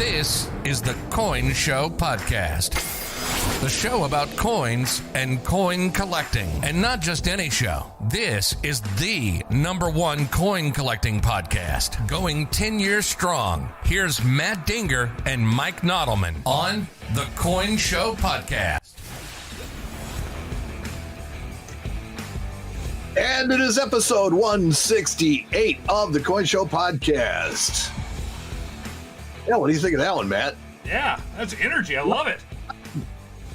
This is the Coin Show Podcast. The show about coins and coin collecting. And not just any show. This is the #1 coin collecting podcast, going 10 years strong. Here's Matt Dinger and Mike Nodelman on the Coin Show Podcast. And it is episode 168 of the Coin Show Podcast. Yeah, what do you think of that one, Matt? Yeah, that's energy. I love it.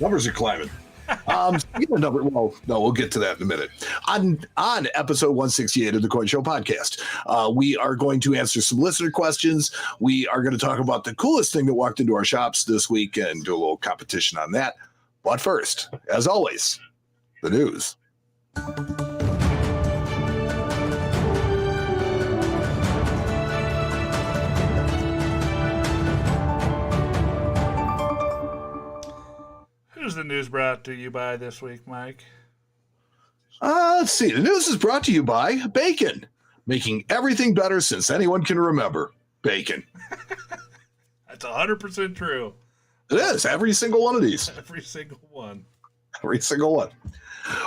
Numbers are climbing. Speaking of number, well, no, we'll get to that in a minute. On episode 168 of the Coin Show Podcast, we are going to answer some listener questions. We are going to talk about the coolest thing that walked into our shops this week and do a little competition on that. But first, as always, the news. Who's the news brought to you by this week, Mike? Let's see. The news is brought to you by bacon, making everything better since anyone can remember. Bacon. That's 100% true. It is. Every single one of these. Every single one. Every single one.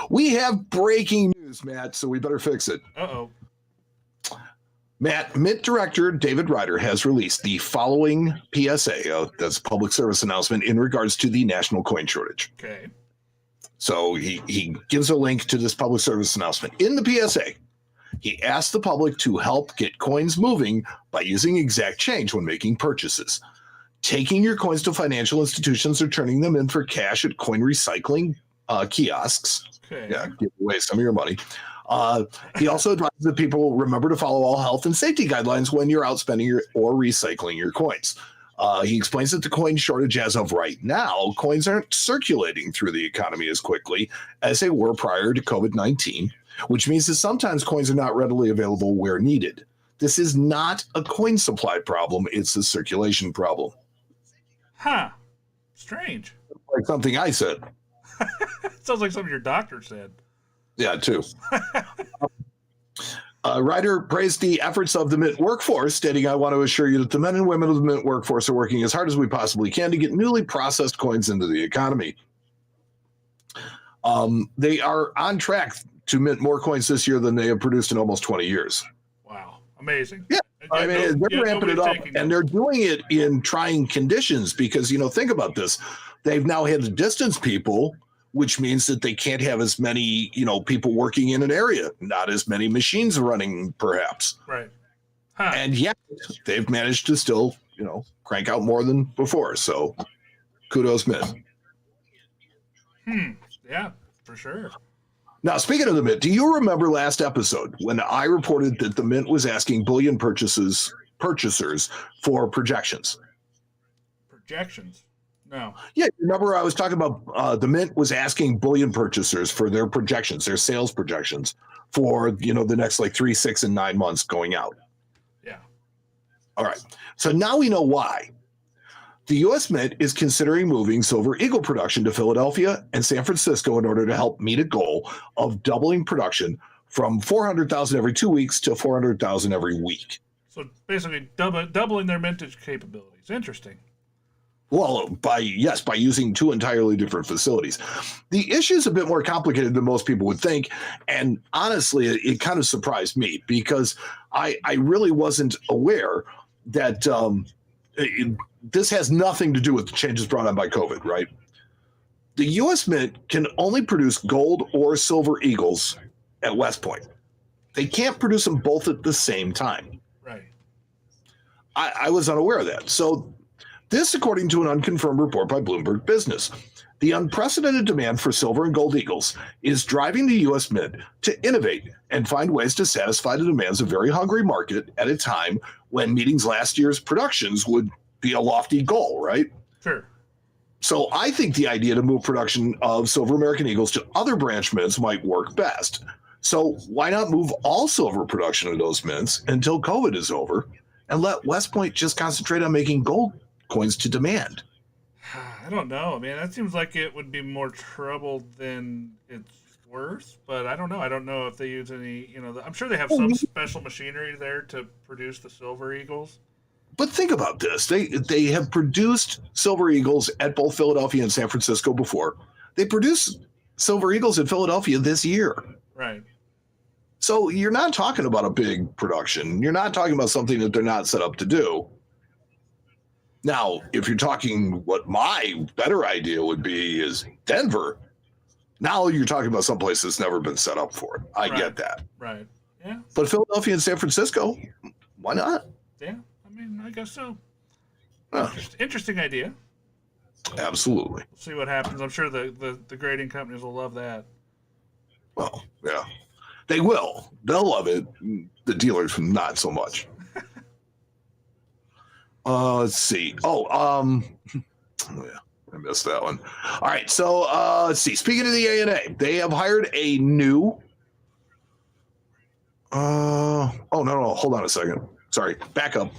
We have breaking news, Matt, so we better fix it. Uh-oh. Matt, Mint Director David Ryder has released the following PSA, that's a public service announcement, in regards to the national coin shortage. Okay. So he gives a link to this public service announcement. In the PSA, he asked the public to help get coins moving by using exact change when making purchases. Taking your coins to financial institutions or turning them in for cash at coin recycling kiosks. Okay. Yeah, give away some of your money. He also advises that people remember to follow all health and safety guidelines when you're out spending or recycling your coins. He explains that the coin shortage as of right now, coins aren't circulating through the economy as quickly as they were prior to COVID-19, which means that sometimes coins are not readily available where needed. This is not a coin supply problem, it's a circulation problem. Huh. Strange. Like something I said. Sounds like something your doctor said. Yeah, too. Ryder praised the efforts of the Mint workforce, stating, "I want to assure you that the men and women of the Mint workforce are working as hard as we possibly can to get newly processed coins into the economy." They are on track to mint more coins this year than they have produced in almost 20 years. Wow. Amazing. Yeah. I mean, they're ramping it up, and they're doing it in trying conditions because, think about this. They've now had to distance people, which means that they can't have as many, people working in an area, not as many machines running, perhaps. Right. Huh. And yet they've managed to still, crank out more than before. So kudos, Mint. Yeah, for sure. Now, speaking of the Mint, do you remember last episode when I reported that the Mint was asking bullion purchasers for projections? Projections? No. Yeah, remember I was talking about the Mint was asking bullion purchasers for their projections, their sales projections for, the next 3, 6, and 9 months going out. Yeah. All right. So now we know why. The U.S. Mint is considering moving Silver Eagle production to Philadelphia and San Francisco in order to help meet a goal of doubling production from 400,000 every 2 weeks to 400,000 every week. So basically doubling their mintage capabilities. Interesting. Well, by using two entirely different facilities. The issue is a bit more complicated than most people would think. And honestly, it kind of surprised me because I really wasn't aware that this has nothing to do with the changes brought on by COVID, right? The U.S. Mint can only produce gold or silver eagles at West Point. They can't produce them both at the same time. Right. I was unaware of that. So this, according to an unconfirmed report by Bloomberg Business, the unprecedented demand for silver and gold eagles is driving the U.S. Mint to innovate and find ways to satisfy the demands of a very hungry market at a time when meeting last year's productions would be a lofty goal, right? Sure. So I think the idea to move production of silver American eagles to other branch mints might work best. So why not move all silver production of those mints until COVID is over and let West Point just concentrate on making gold coins to demand? I don't know, man. That seems like it would be more trouble than it's worth, but I don't know. I don't know if they use any, I'm sure they have some special machinery there to produce the silver eagles. But think about this. They have produced Silver Eagles at both Philadelphia and San Francisco before. They produced Silver Eagles at Philadelphia this year. Right. So you're not talking about a big production. You're not talking about something that they're not set up to do. Now, if you're talking what my better idea would be is Denver, now you're talking about someplace that's never been set up for it. I get that. Right. Yeah. But Philadelphia and San Francisco, why not? Yeah. I mean, I guess so. Huh. Interesting idea. Absolutely. We'll see what happens. I'm sure the grading companies will love that. Well, yeah. They will. They'll love it. The dealers, not so much. Let's see. Yeah, I missed that one. All right, so let's see. Speaking of the ANA, they have hired a new. No, hold on a second. Sorry, back up.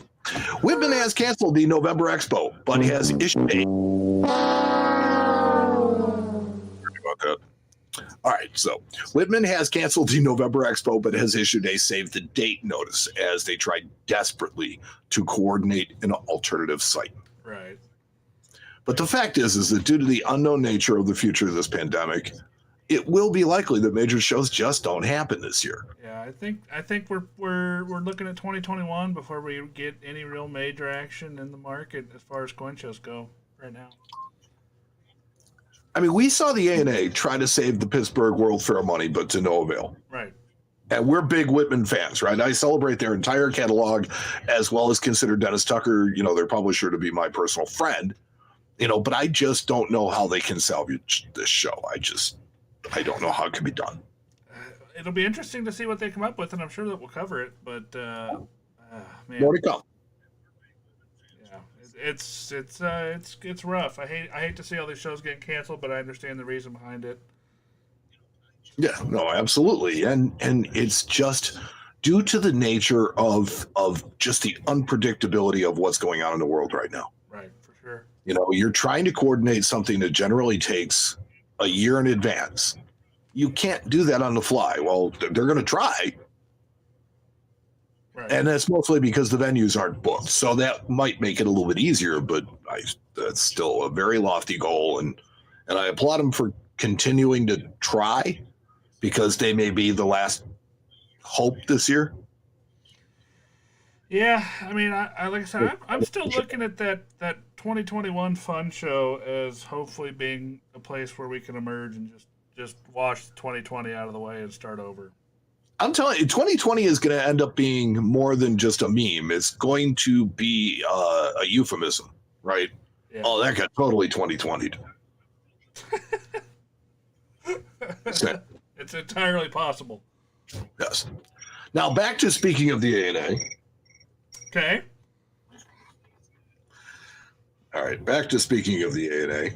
Whitman has canceled the November Expo, but has issued a. Sorry about that. All right, so Whitman has canceled the November Expo, but has issued a save the date notice as they tried desperately to coordinate an alternative site. Right. But the fact is that due to the unknown nature of the future of this pandemic, it will be likely that major shows just don't happen this year. Yeah, I think we're looking at 2021 before we get any real major action in the market as far as coin shows go right now. I mean, we saw the ANA try to save the Pittsburgh World Fair money, but to no avail. Right. And we're big Whitman fans, right? I celebrate their entire catalog, as well as consider Dennis Tucker, their publisher, to be my personal friend. But I just don't know how they can salvage this show. I don't know how it can be done. It'll be interesting to see what they come up with, and I'm sure that we'll cover it. But man, more to come. It's rough. I hate to see all these shows getting canceled, but I understand the reason behind it. Yeah, no, absolutely, and it's just due to the nature of just the unpredictability of what's going on in the world right now. Right, for sure. You're trying to coordinate something that generally takes a year in advance. You can't do that on the fly. Well, they're going to try. Right. And that's mostly because the venues aren't booked. So that might make it a little bit easier, but that's still a very lofty goal. And I applaud them for continuing to try, because they may be the last hope this year. Yeah, I mean, I like I said, I'm still looking at that 2021 fun show as hopefully being a place where we can emerge and just wash 2020 out of the way and start over. I'm telling you, 2020 is going to end up being more than just a meme. It's going to be a euphemism, right? Yeah. Oh, that got totally 2020'd. It's entirely possible. Yes. Now, back to speaking of the ANA. Okay. All right, back to speaking of the ANA.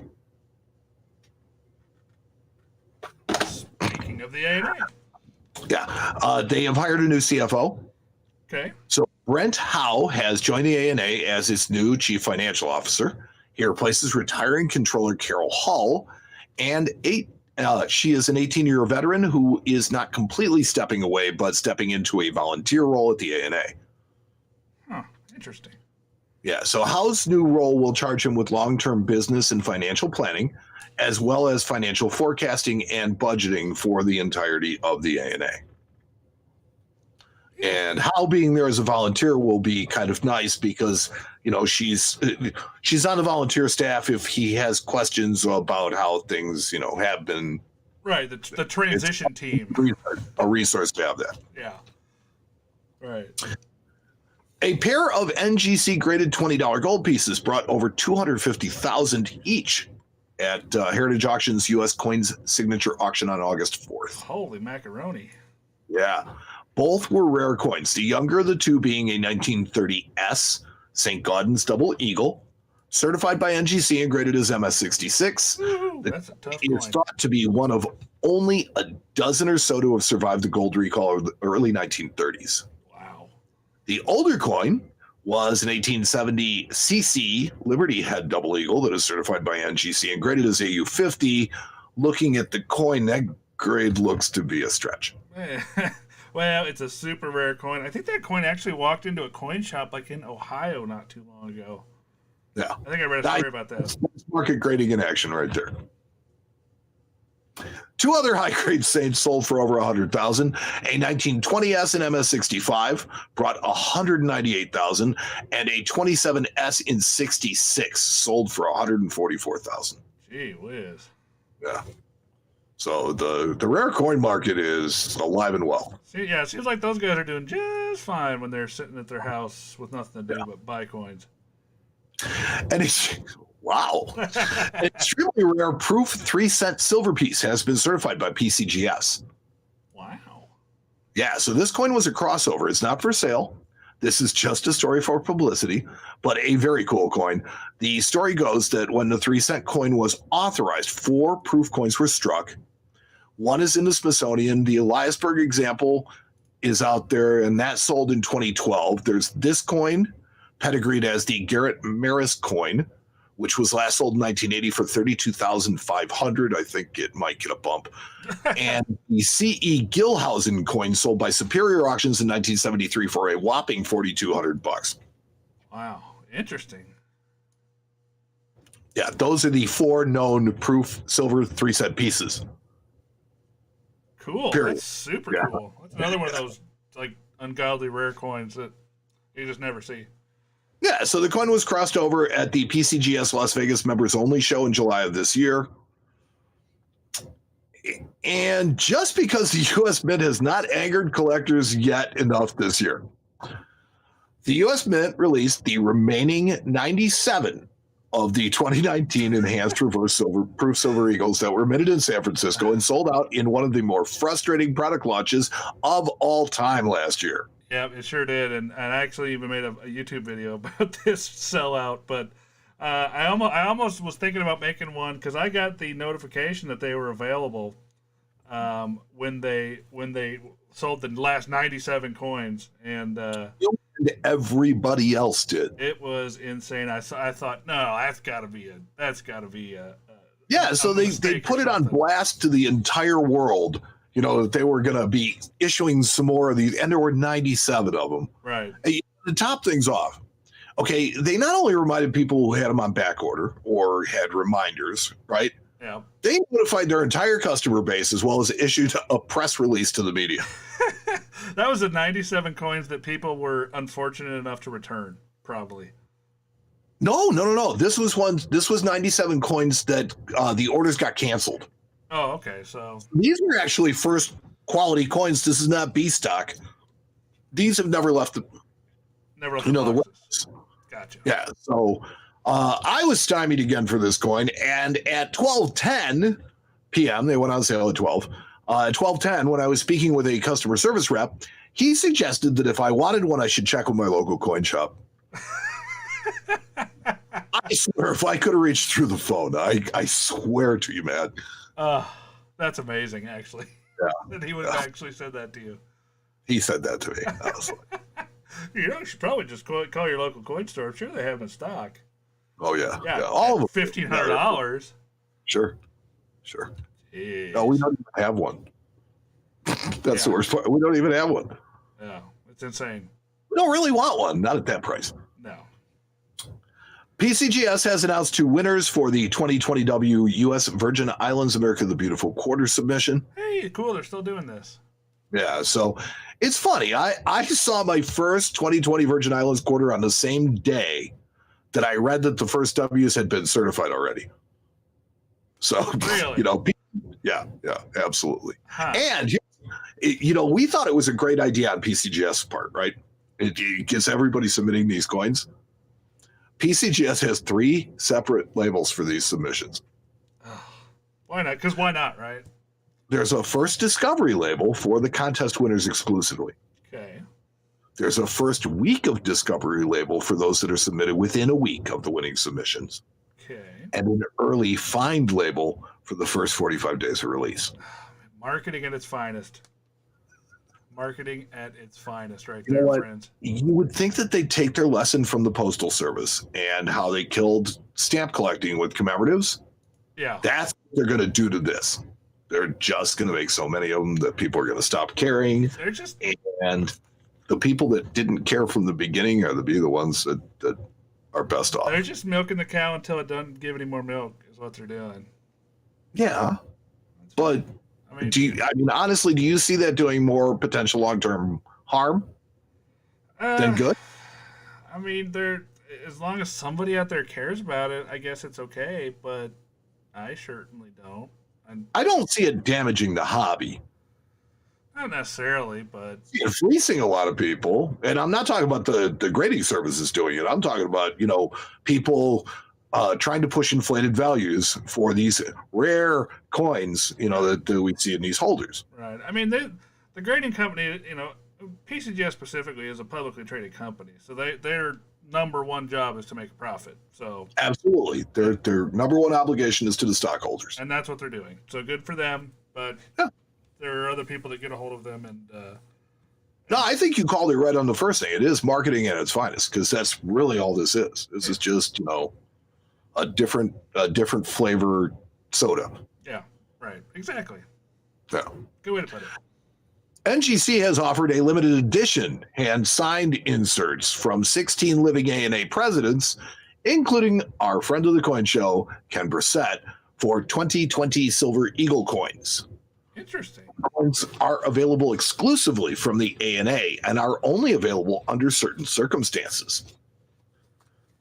Speaking of the ANA. Yeah, they have hired a new CFO. Okay. So Brent Howe has joined the ANA as its new chief financial officer. He replaces retiring controller Carol Hull, and she is an 18-year veteran who is not completely stepping away, but stepping into a volunteer role at the ANA. Huh, interesting. Yeah, so Howe's new role will charge him with long-term business and financial planning, as well as financial forecasting and budgeting for the entirety of the ANA. And Howe being there as a volunteer will be kind of nice because, she's on the volunteer staff if he has questions about how things, have been. Right, the transition team. A resource to have that. Yeah. Right. A pair of NGC graded $20 gold pieces brought over $250,000 each at Heritage Auctions U.S. Coins Signature Auction on August 4th. Holy macaroni. Yeah. Both were rare coins, the younger of the two being a 1930S St. Gaudens Double Eagle, certified by NGC and graded as MS66. Ooh, that's a tough coin. It is thought to be one of only a dozen or so to have survived the gold recall of the early 1930s. Wow. The older coin was an 1870 CC Liberty Head Double Eagle that is certified by NGC and graded as AU50. Looking at the coin, that grade looks to be a stretch. Well, it's a super rare coin. I think that coin actually walked into a coin shop like in Ohio not too long ago. Yeah. I think I read a story about that. That's market grading in action right there. Two other high-grade Saints sold for over $100,000. A 1920S in MS65 brought $198,000, and a 27S in 66 sold for $144,000. Gee whiz. Yeah. So the rare coin market is alive and well. See, yeah, it seems like those guys are doing just fine when they're sitting at their house with nothing to do but buy coins. And it's wow. An extremely rare proof 3-cent silver piece has been certified by PCGS. Wow. Yeah, so this coin was a crossover. It's not for sale. This is just a story for publicity, but a very cool coin. The story goes that when the 3-cent coin was authorized, 4 proof coins were struck. One is in the Smithsonian. The Eliasberg example is out there, and that sold in 2012. There's this coin, pedigreed as the Garrett Maris coin, which was last sold in 1980 for $32,500. I think it might get a bump. And the C.E. Gilhausen coin sold by Superior Auctions in 1973 for a whopping $4,200. Wow. Interesting. Yeah, those are the 4 known proof silver 3-cent pieces. Cool. Period. That's super cool. That's another one of those like ungodly rare coins that you just never see. Yeah, so the coin was crossed over at the PCGS Las Vegas members only show in July of this year. And just because the U.S. Mint has not angered collectors yet enough this year, the U.S. Mint released the remaining 97 of the 2019 enhanced reverse silver proof silver eagles that were minted in San Francisco and sold out in one of the more frustrating product launches of all time last year. Yeah, it sure did, and I actually even made a YouTube video about this sellout. But I almost was thinking about making one because I got the notification that they were available when they sold the last 97 coins, and everybody else did. It was insane. I thought, no, that's got to be a yeah. So they put it on blast to the entire world. You know, that they were going to be issuing some more of these, and there were 97 of them. Right. And to top things off, okay, they not only reminded people who had them on back order or had reminders, right? Yeah. They notified their entire customer base as well as issued a press release to the media. That was the 97 coins that people were unfortunate enough to return, probably. No. This was 97 coins that the orders got canceled. Oh, okay. So these were actually first quality coins. This is not B stock. These have never left the works. Gotcha. Yeah. So I was stymied again for this coin, and at 12:10 p.m. they went on sale at 12. At 12:10, when I was speaking with a customer service rep, he suggested that if I wanted one, I should check with my local coin shop. I swear, if I could have reached through the phone, I swear to you, man. That's amazing, actually. Yeah. That he would have actually said that to you. He said that to me. I was like, you should probably just call your local coin store. I'm sure they have them in stock. Oh, yeah. Yeah, all of them. $1,500. Sure. Jeez. No, we don't even have one. That's the worst part. We don't even have one. Yeah, it's insane. We don't really want one. Not at that price. No. PCGS has announced 2 winners for the 2020W U.S. Virgin Islands America the Beautiful quarter submission. Hey, cool. They're still doing this. Yeah, so it's funny. I saw my first 2020 Virgin Islands quarter on the same day that I read that the first W's had been certified already. So, really? Yeah, absolutely. Huh. And, we thought it was a great idea on PCGS part, right? It gets everybody submitting these coins. PCGS has 3 separate labels for these submissions. Why not? Because why not, right? There's a first discovery label for the contest winners exclusively. Okay. There's a first week of discovery label for those that are submitted within a week of the winning submissions. Okay. And an early find label for the first 45 days of release. Marketing at its finest. Marketing at its finest right You know there, what? friends. You would think that they'd take their lesson from the Postal Service and how they killed stamp collecting with commemoratives. Yeah. That's what they're going to do to this. They're just going to make so many of them that people are going to stop caring. They're just, and the people that didn't care from the beginning are the ones that are best off. they're just milking the cow until it doesn't give any more milk is what they're doing. Yeah, but honestly, do you see that doing more potential long-term harm than good? I mean, they're as long as somebody out there cares about it, I guess it's okay. But I certainly don't. I don't see it damaging the hobby. Not necessarily, but It's fleecing a lot of people, and I'm not talking about the grading services doing it. I'm talking about people trying to push inflated values for these rare coins, that we see in these holders. Right. I mean, the grading company, PCGS specifically is a publicly traded company, so their number one job is to make a profit. So absolutely, their number one obligation is to the stockholders, and that's what they're doing. So good for them, but there are other people that get a hold of them and. No, I think you called it right on the first thing. It is marketing at its finest, because that's really all this is. This is just a different flavor soda. Yeah, right. Exactly. Yeah. Good way to put it. NGC has offered a limited edition hand-signed inserts from 16 living ANA presidents, including our friend of the coin show, Ken Brissett, for 2020 Silver Eagle coins. Interesting. Coins are available exclusively from the ANA and are only available under certain circumstances.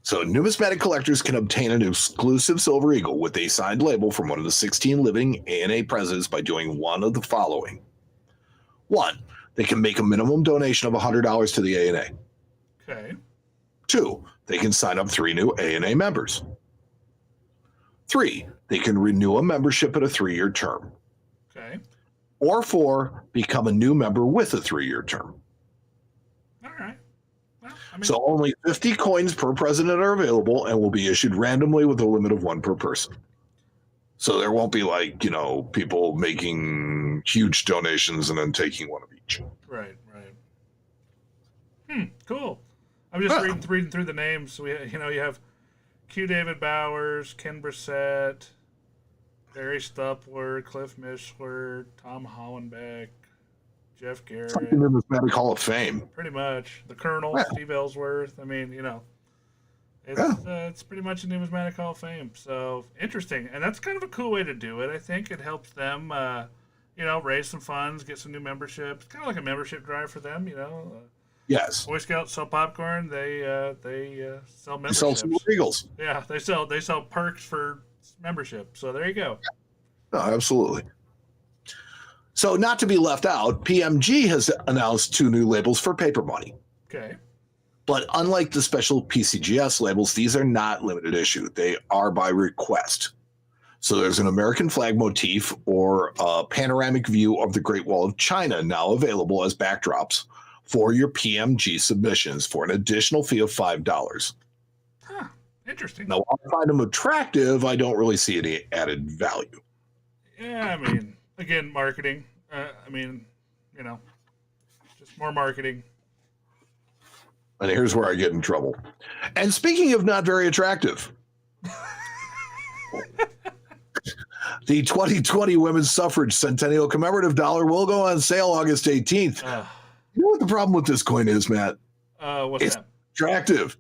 So numismatic collectors can obtain an exclusive Silver Eagle with a signed label from one of the 16 living ANA presidents by doing one of the following. 1, they can make a minimum donation of $100 to the ANA. Okay. 2, they can sign up 3 new ANA members. 3, they can renew a membership at a 3-year term. Okay. Or 4, become a new member with a 3-year term. All right. Well, So only 50 coins per president are available and will be issued randomly with a limit of 1 per person. So there won't be people making huge donations and then taking one of each. Right. Cool. I'm just reading through the names. You have Q. David Bowers, Ken Brissett, Barry Stupler, Cliff Mishler, Tom Hollenbeck, Jeff Garrett. It's like the Numismatic Hall of Fame. Pretty much. The Colonel, Steve Ellsworth. I mean, it's pretty much a Numismatic Hall of Fame. So interesting. And that's kind of a cool way to do it. I think it helps them, raise some funds, get some new memberships. Kind of like a membership drive for them, Yes. Boy Scouts sell popcorn. They sell memberships. They sell Silver Eagles. Yeah, they sell perks for membership. So there you go. No, absolutely. So not to be left out, PMG has announced 2 new labels for paper money. Okay. But unlike the special PCGS labels, these are not limited issue. They are by request. So there's an American flag motif or a panoramic view of the Great Wall of China now available as backdrops for your PMG submissions for an additional fee of $5. Huh. Interesting. Now, while I find them attractive, I don't really see any added value. Yeah, I mean, again, marketing. Just more marketing. And here's where I get in trouble. And speaking of not very attractive, the 2020 Women's Suffrage Centennial Commemorative Dollar will go on sale August 18th. You know what the problem with this coin is, Matt? What's that? Attractive.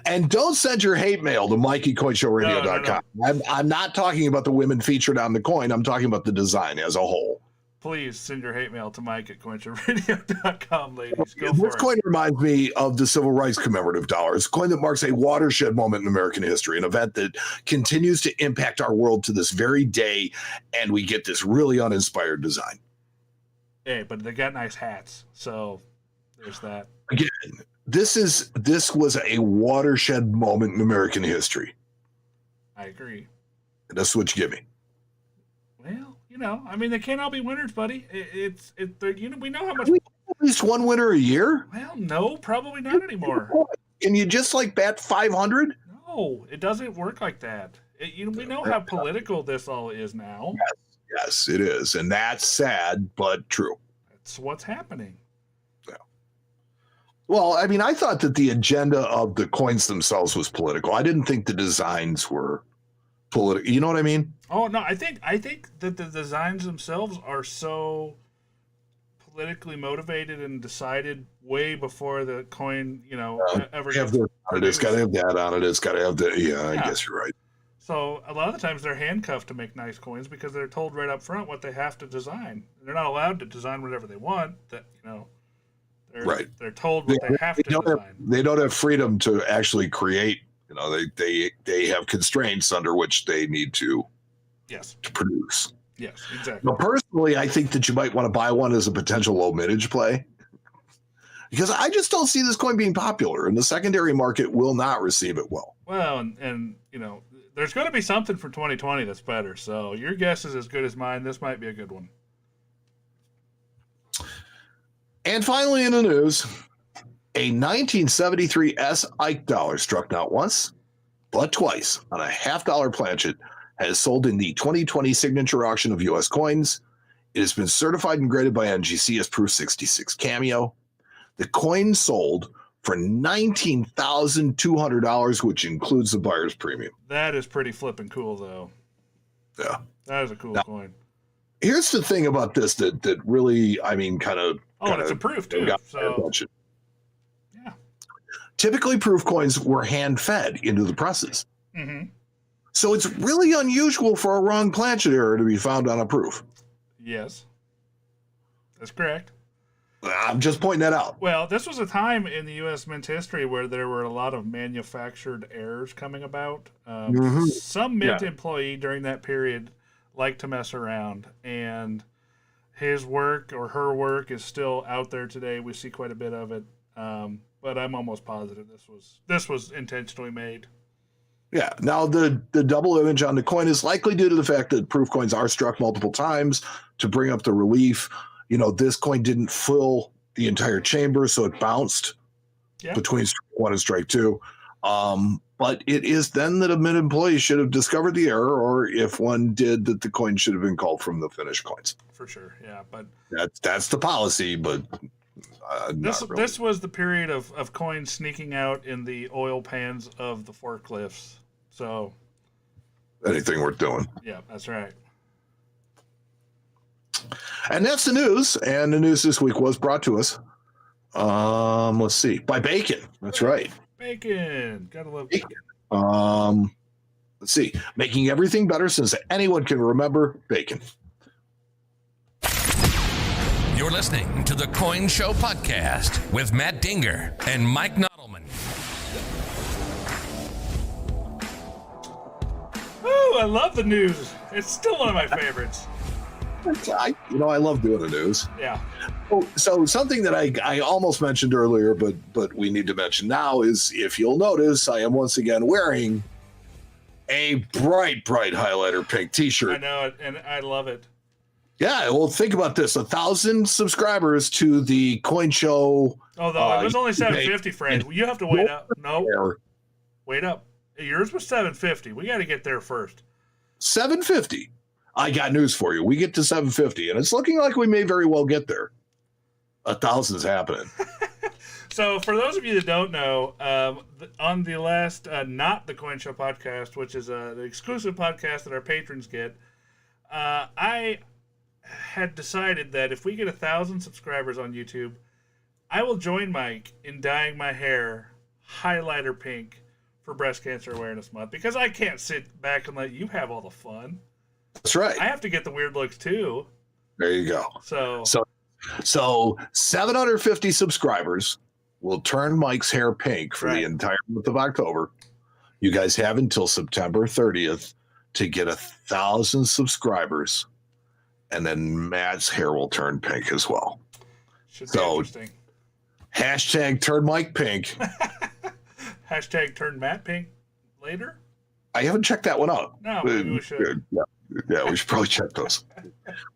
And don't send your hate mail to MikeyCoinShowRadio.com. No. I'm not talking about the women featured on the coin. I'm talking about the design as a whole. Please send your hate mail to Mike@CoinShowRadio.com, ladies. Go for this it. coin reminds me of the Civil Rights Commemorative Dollar. It's a coin that marks a watershed moment in American history, an event that continues to impact our world to this very day, and we get this really uninspired design. Hey, but they got nice hats, so there's that. Again, this was a watershed moment in American history. I agree. And that's what you give me. Well, they can't all be winners, buddy. We know how much. At least one winner a year? Well, no, probably not anymore. Can you just bat 500? No, it doesn't work like that. We know how political this all is now. Yes, it is. And that's sad, but true. That's what's happening. Yeah. Well, I thought that the agenda of the coins themselves was political. I didn't think the designs were political. You know what I mean? Oh no, I think that the designs themselves are so politically motivated and decided way before the coin, ever Have gets this on it. It's got to have that on it. It's got to have the. Yeah, I Yeah. guess you're right. So a lot of the times they're handcuffed to make nice coins because they're told right up front what they have to design. They're not allowed to design whatever they want. They're told what they have to design. They don't have freedom to actually create. They have constraints under which they need to produce. Yes, exactly. Now, personally, I think that you might want to buy one as a potential low mintage play, because I just don't see this coin being popular, and the secondary market will not receive it well. Well, and there's going to be something for 2020 that's better. So your guess is as good as mine. This might be a good one. And finally, in the news, a 1973 S Ike dollar struck not once, but twice on a $50 planchet has sold in the 2020 signature auction of U.S. coins. It has been certified and graded by NGC as Proof 66 Cameo. The coin sold for $19,200, which includes the buyer's premium. That is pretty flippin' cool, though. Yeah. That is a cool coin. Here's the thing about this that really, kind of... it's a proof, too. So, yeah. Typically, proof coins were hand-fed into the presses. Mm-hmm. So it's really unusual for a wrong planchet error to be found on a proof. Yes. That's correct. I'm just pointing that out. Well, this was a time in the U.S. mint history where there were a lot of manufactured errors coming about. Some mint employee during that period liked to mess around, and his work or her work is still out there today. We see quite a bit of it, but I'm almost positive this was intentionally made. Yeah. Now, the double image on the coin is likely due to the fact that proof coins are struck multiple times to bring up the relief. This coin didn't fill the entire chamber, so it bounced between strike one and strike two. But it is then that a mint employee should have discovered the error, or if one did, that the coin should have been called from the finished coins. For sure, yeah. But that's the policy, but this was the period of coins sneaking out in the oil pans of the forklifts. So anything worth doing. Yeah, that's right. And that's the news. And the news this week was brought to us. Let's see, by Bacon. That's right. Bacon. Gotta love bacon. Let's see. Making everything better since anyone can remember bacon. You're listening to the Coin Show Podcast with Matt Dinger and Mike Nottleman. Oh, I love the news. It's still one of my favorites. I love doing the news. Yeah. So something that I almost mentioned earlier, but we need to mention now is, if you'll notice, I am once again wearing a bright highlighter pink t-shirt. I know it, and I love it. Yeah, well, think about this: 1,000 subscribers to the Coin Show. Although it was only 750, Fred. You have to wait up. No, wait up. Yours was 750. We got to get there first. 750. I got news for you. We get to 750, and it's looking like we may very well get there. 1,000's happening. So, for those of you that don't know, on the last Not the Coin Show podcast, which is the exclusive podcast that our patrons get, I had decided that if we get 1,000 subscribers on YouTube, I will join Mike in dyeing my hair highlighter pink for Breast Cancer Awareness Month, because I can't sit back and let you have all the fun. That's right. I have to get the weird looks too. There you go. So 750 subscribers will turn Mike's hair pink for the entire month of October. You guys have until September 30th to get 1,000 subscribers, and then Matt's hair will turn pink as well. Should be interesting. Hashtag turn Mike pink. Hashtag turn Matt pink later. I haven't checked that one out. No, maybe we should. Yeah, we should probably check those.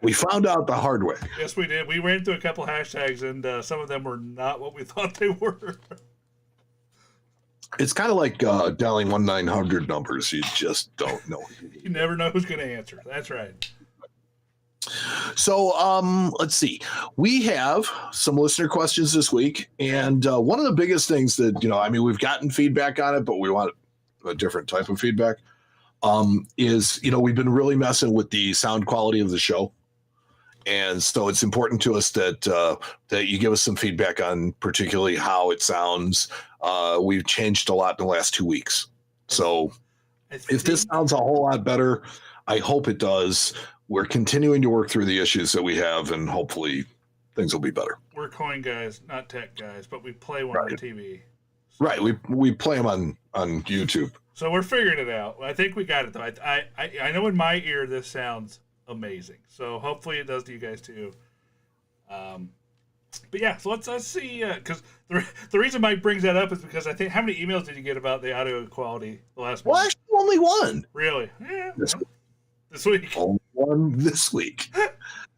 We found out the hard way. Yes, we did. We ran through a couple hashtags, and some of them were not what we thought they were. It's kind of like dialing 1-900 numbers. You just don't know. You never know who's going to answer. That's right. So let's see. We have some listener questions this week, and one of the biggest things that we've gotten feedback on it, but we want a different type of feedback. is, we've been really messing with the sound quality of the show. And so it's important to us that you give us some feedback on particularly how it sounds. We've changed a lot in the last 2 weeks. So if this sounds a whole lot better, I hope it does. We're continuing to work through the issues that we have, and hopefully things will be better. We're coin guys, not tech guys, but we play one on TV. So. Right. We play them on YouTube. So we're figuring it out. I think we got it, though. I know in my ear this sounds amazing. So hopefully it does to you guys, too. But yeah, so let's see. Because the reason Mike brings that up is because I think, how many emails did you get about the audio quality the last month? Well, actually, only one. Really? Yeah. This week. Only one this week.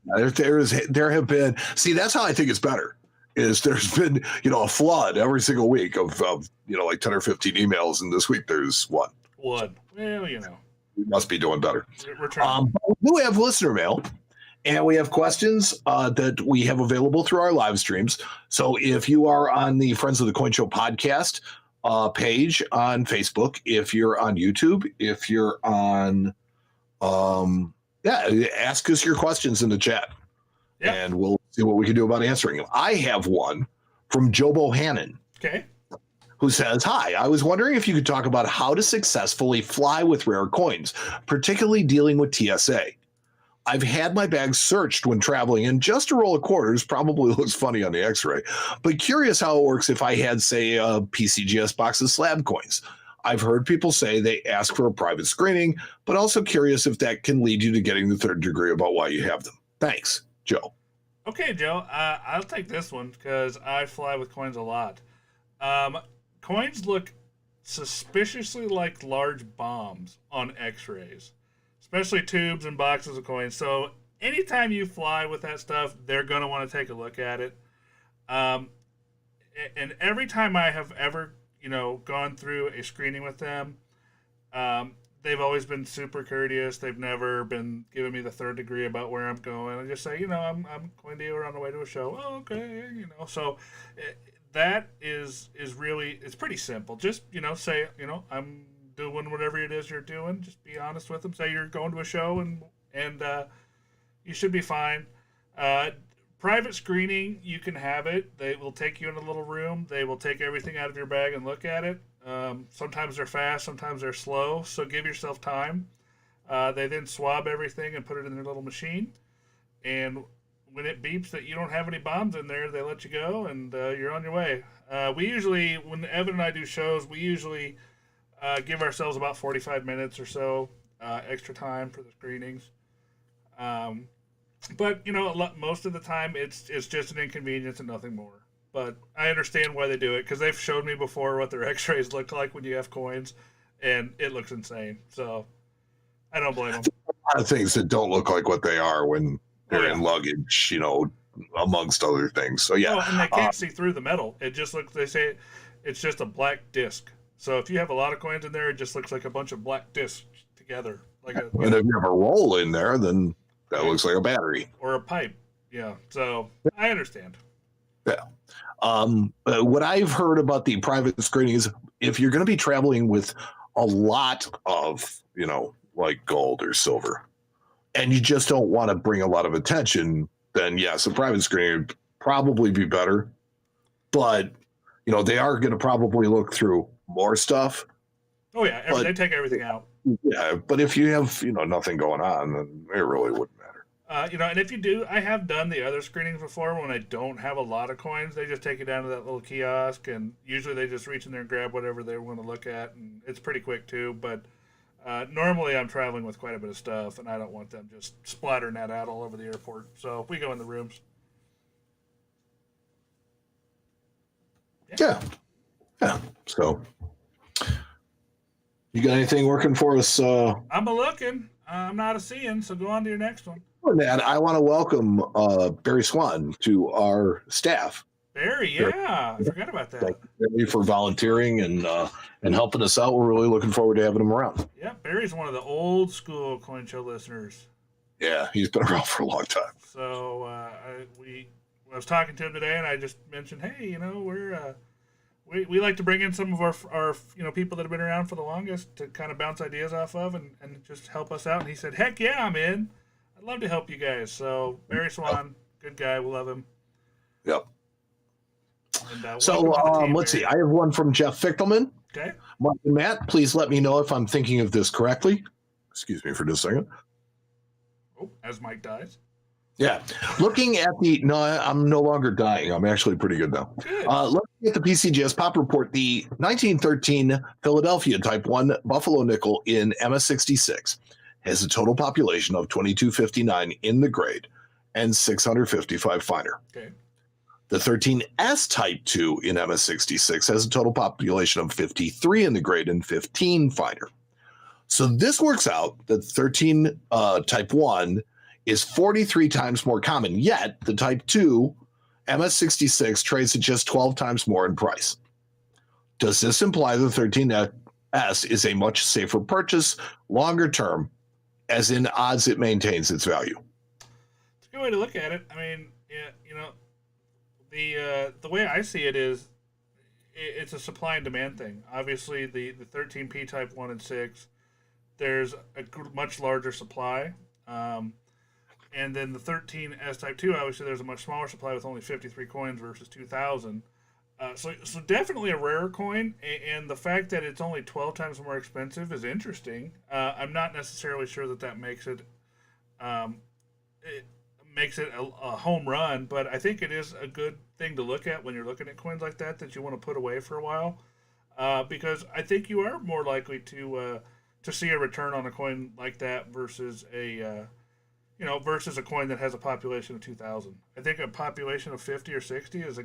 There have been. See, that's how I think it's better. Is there's been a flood every single week of like 10 or 15 emails, and this week there's one. Well, we must be doing better. We're trying. We have listener mail, and we have questions that we have available through our live streams. So if you are on the Friends of the Coin Show podcast page on Facebook, if you're on YouTube, if you're on, ask us your questions in the chat. Yeah. And we'll see what we can do about answering them. I have one from Joe Bohannon. Okay. Who says, "Hi, I was wondering if you could talk about how to successfully fly with rare coins, particularly dealing with TSA. I've had my bag searched when traveling, and just a roll of quarters probably looks funny on the x-ray, but curious how it works if I had, say, a PCGS box of slab coins. I've heard people say they ask for a private screening, but also curious if that can lead you to getting the third degree about why you have them. Thanks, Joe." Okay, Joe, I'll take this one because I fly with coins a lot. Coins look suspiciously like large bombs on x-rays, especially tubes and boxes of coins. So anytime you fly with that stuff, they're going to want to take a look at it. And every time I have ever, gone through a screening with them, they've always been super courteous. They've never been giving me the third degree about where I'm going. I just say, I'm coin dealer on the way to a show. Oh, okay, So that is really, it's pretty simple. Just, say, I'm doing whatever it is you're doing. Just be honest with them. Say you're going to a show and you should be fine. Private screening, you can have it. They will take you in a little room. They will take everything out of your bag and look at it. Sometimes they're fast, sometimes they're slow. So give yourself time. They then swab everything and put it in their little machine. And when it beeps that you don't have any bombs in there, they let you go and you're on your way. We usually, when Evan and I do shows, we usually give ourselves about 45 minutes or so extra time for the screenings. But most of the time it's just an inconvenience and nothing more. But I understand why they do it because they've showed me before what their X-rays look like when you have coins, and it looks insane. So I don't blame them. A lot of things that don't look like what they are when they're in luggage, amongst other things. So yeah, and they can't see through the metal. It just looks. They say it's just a black disc. So if you have a lot of coins in there, it just looks like a bunch of black discs together. And if you have a roll in there, then that looks like a battery or a pipe. Yeah. So I understand. Yeah. What I've heard about the private screening is if you're going to be traveling with a lot of, like gold or silver, and you just don't want to bring a lot of attention, then yes, a private screening would probably be better. But, they are going to probably look through more stuff. Oh, yeah. They take everything out. Yeah. But if you have, nothing going on, then it really wouldn't matter. And if you do, I have done the other screenings before when I don't have a lot of coins. They just take it down to that little kiosk, and usually they just reach in there and grab whatever they want to look at, and it's pretty quick too. But normally I'm traveling with quite a bit of stuff, and I don't want them just splattering that out all over the airport. So we go in the rooms. Yeah. So you got anything working for us? I'm a looking. I'm not a seeing, so go on to your next one. And I want to welcome Barry Swan to our staff. Barry, yeah, I forgot about that. Thank you, Barry, for volunteering and helping us out. We're really looking forward to having him around. Yeah, Barry's one of the old school Coin Show listeners. Yeah, he's been around for a long time. So I was talking to him today, and I just mentioned, hey, we like to bring in some of our people that have been around for the longest to kind of bounce ideas off of and just help us out. And he said, heck yeah, I'm in. I'd love to help you guys. So Barry Swan, good guy. We love him. Yep. And, so let's see. I have one from Jeff Fichtelman. Okay. Mike and Matt, please let me know if I'm thinking of this correctly. Excuse me for just a second. Oh, as Mike dies. Yeah. Looking at no, I'm no longer dying. I'm actually pretty good now. Good. Looking at the PCGS Pop Report, the 1913 Philadelphia Type 1 Buffalo Nickel in MS66 has a total population of 2259 in the grade and 655 finer. Okay. The 13S Type 2 in MS66 has a total population of 53 in the grade and 15 finer. So this works out that 13 Type 1 is 43 times more common, yet the Type 2 MS66 trades at just 12 times more in price. Does this imply the 13S is a much safer purchase longer term, as in odds it maintains its value? It's a good way to look at it. I mean, the way I see it is it's a supply and demand thing. Obviously, the 13P Type 1 and 6, there's a much larger supply. And then the 13S Type 2, obviously, there's a much smaller supply with only 53 coins versus 2,000. So definitely a rarer coin, and the fact that it's only 12 times more expensive is interesting. I'm not necessarily sure that makes it a home run, but I think it is a good thing to look at when you're looking at coins like that you want to put away for a while, because I think you are more likely to see a return on a coin like that versus a coin that has a population of 2,000. I think a population of 50 or 60 is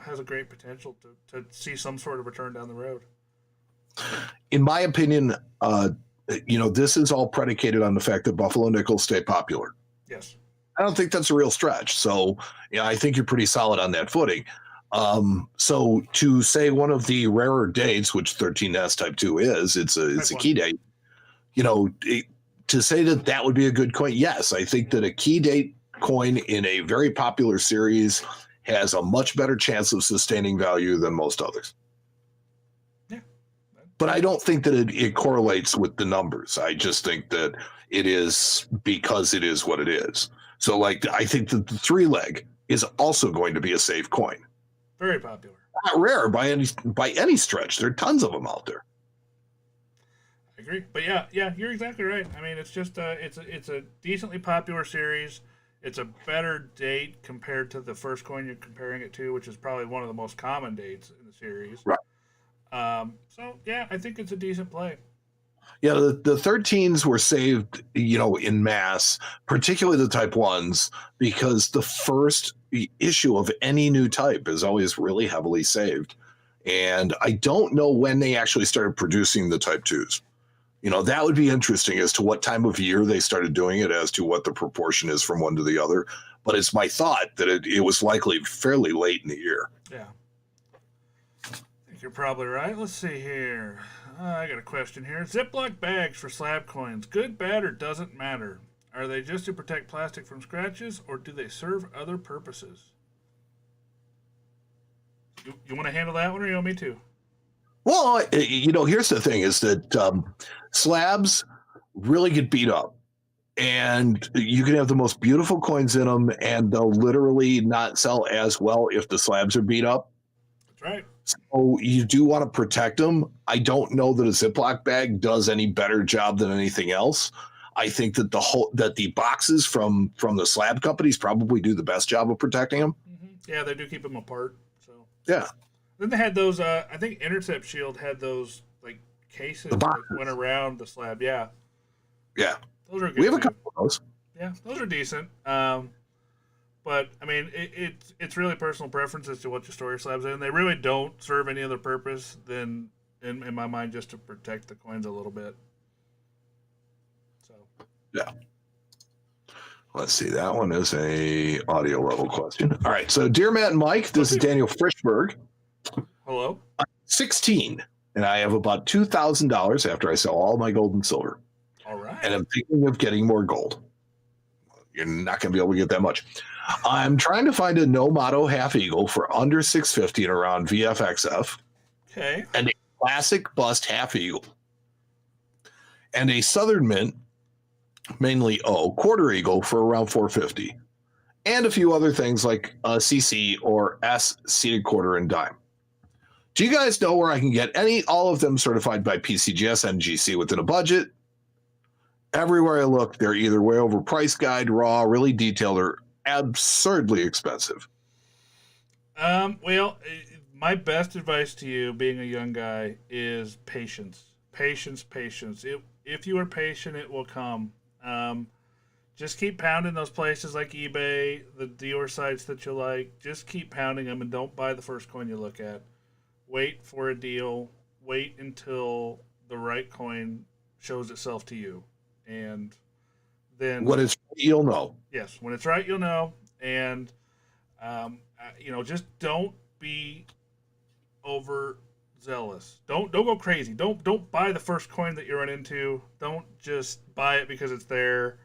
has a great potential to see some sort of return down the road. In my opinion, this is all predicated on the fact that Buffalo Nickels stay popular. Yes. I don't think that's a real stretch. So, I think you're pretty solid on that footing. So to say one of the rarer dates, which 13S Type 2 is, it's a key date, to say that would be a good coin. Yes, I think that a key date coin in a very popular series has a much better chance of sustaining value than most others. Yeah. But I don't think that it correlates with the numbers. I just think that it is because it is what it is. So, I think that the 3-leg is also going to be a safe coin. Very popular. Not rare by any stretch. There are tons of them out there. I agree, but yeah, you're exactly right. I mean, it's just it's a decently popular series. It's a better date compared to the first coin you're comparing it to, which is probably one of the most common dates in the series. Right. So yeah, I think it's a decent play. Yeah, the 13s were saved, in mass, particularly the Type 1s, because the first issue of any new type is always really heavily saved. And I don't know when they actually started producing the Type 2s. That would be interesting as to what time of year they started doing it, as to what the proportion is from one to the other. But it's my thought that it was likely fairly late in the year. Yeah. I think you're probably right. Let's see here. I got a question here. Ziploc bags for slab coins. Good, bad, or doesn't matter? Are they just to protect plastic from scratches, or do they serve other purposes? You want to handle that one, or you want me to? Well, here's the thing is that slabs really get beat up, and you can have the most beautiful coins in them, and they'll literally not sell as well if the slabs are beat up. That's right. So you do want to protect them. I don't know that a Ziploc bag does any better job than anything else. I think that the boxes from the slab companies probably do the best job of protecting them. Mm-hmm. Yeah, they do keep them apart. So yeah. Then they had those. I think Intercept Shield had those cases that went around the slab. Yeah. Yeah. Those are good. We have a couple of those. Yeah, those are decent. But I mean, it's really personal preference as to what you store your slabs in. They really don't serve any other purpose than, in my mind, just to protect the coins a little bit. So. Yeah. Let's see. That one is a audio level question. All right. So, dear Matt and Mike, this is Daniel Frischberg. Hello. I'm 16, and I have about $2,000 after I sell all my gold and silver. All right. And I'm thinking of getting more gold. You're not going to be able to get that much. I'm trying to find a no motto half eagle for under 650 and around VFXF, Okay. and a classic bust half eagle, and a Southern Mint, mainly O, quarter eagle for around 450, and a few other things like a CC or S seated quarter and dime. Do you guys know where I can get all of them certified by PCGS NGC within a budget? Everywhere I look, they're either way over price guide, raw, really detailed, or absurdly expensive. Well, my best advice to you, being a young guy, is patience. Patience, patience. If you are patient, it will come. Just keep pounding those places like eBay, the dealer sites that you like. Just keep pounding them and don't buy the first coin you look at. Wait for a deal. Wait until the right coin shows itself to you. And then when it's right, you'll know. Yes, when it's right, you'll know. And, just don't be overzealous. Don't go crazy. Don't buy the first coin that you run into. Don't just buy it because it's there.